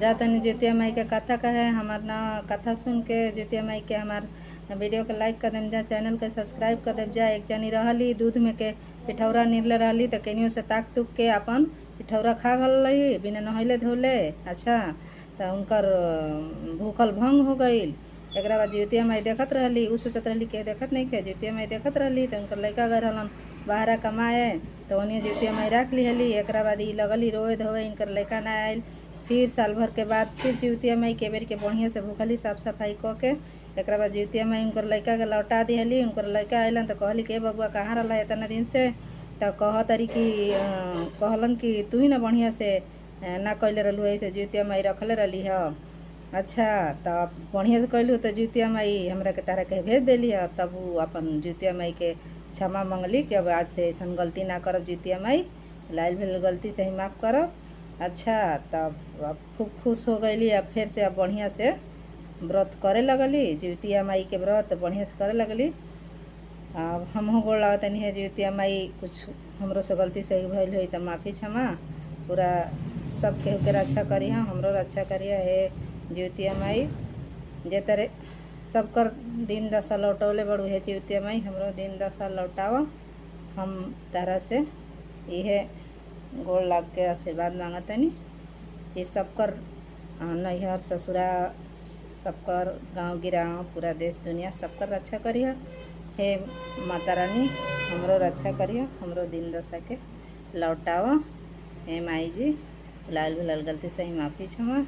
जा तनी ज्योतिया माई के कथा कहे हमार ना कथा सुन के ज्योतिया माई के हमार वीडियो के लाइक कर देम जा, चैनल के सब्सक्राइब कर देम जा। एक जनी रहली दूध में के पिठौरा निरले रहली तो केनियो से ताक तुक के अपन पिठौरा खा गई बिना नहले धोले। अच्छा तो उनकर भूखल भंग हो गई। एक बाद ज्योतिया माई देखत रहली, उ सोचत रहली के देखत नहीं के, ज्योतिया माई देखत रहली तो उनकर लड़का गए रहलन बाहर कमाए तो उन्हें ज्योतिया माई रख ली। एक बाद ई लगली रोए धोए, इनकर लड़का ना आयल। फिर साल भर के बाद फिर ज्योतिया माई के बेर के बढ़िया से भूखली साफ सफाई क के एक बाद ज्योतिया माई उनकर लड़का के लौटा दिहली। उनकर लड़का अलन तो कहली के बबुआ कहाँ रहा इतना दिन से, तो कह तरी कि कहलन कि तू ही ना बढ़िया से ना कैले रहलू, ऐसे ज्योतिया माई रखले रही है। अच्छा तब बढ़िया से कैलू तो ज्योतिया माई हमरा के तारा के भेज दिली है। तब वो अपन ज्योतिया माई के क्षमा मंगली कि अब आज से ऐसा गलती ना करब, ज्योतिया माई लाइल भेल गलती से ही माफ़ करब। अच्छा तब अब खूब खुश हो गई। अब फिर से अब बढ़िया से व्रत करे लगली, ज्योतिया माई के व्रत बढ़िया से करे लगली। अब हमहूँ गोड़ लागतनी है ज्योतिया माई, कुछ हमरो से गलती से भइल हुई तो माफ़ी क्षमा, पूरा सब केहू के रक्षा करी है, हमरो रक्षा करिए हे ज्योतिया माई। जे तरह सब कर दिन दशा लौटौले बड़ू है ज्योतिया माई, हमरो दिन दशा लौटाव। हम तारा से इहे गोड़ लाग के आशीर्वाद मांगतनी कि सबकर नैहर ससुरा सबकर गांव गिराव पूरा देश दुनिया सबकर रक्षा करिए हे माता रानी, हमरो रक्षा करिए, हमरो दिन दशा के लौटाव हे माई जी। लाल भुलाल गलती से ही माफ़ी क्षमा।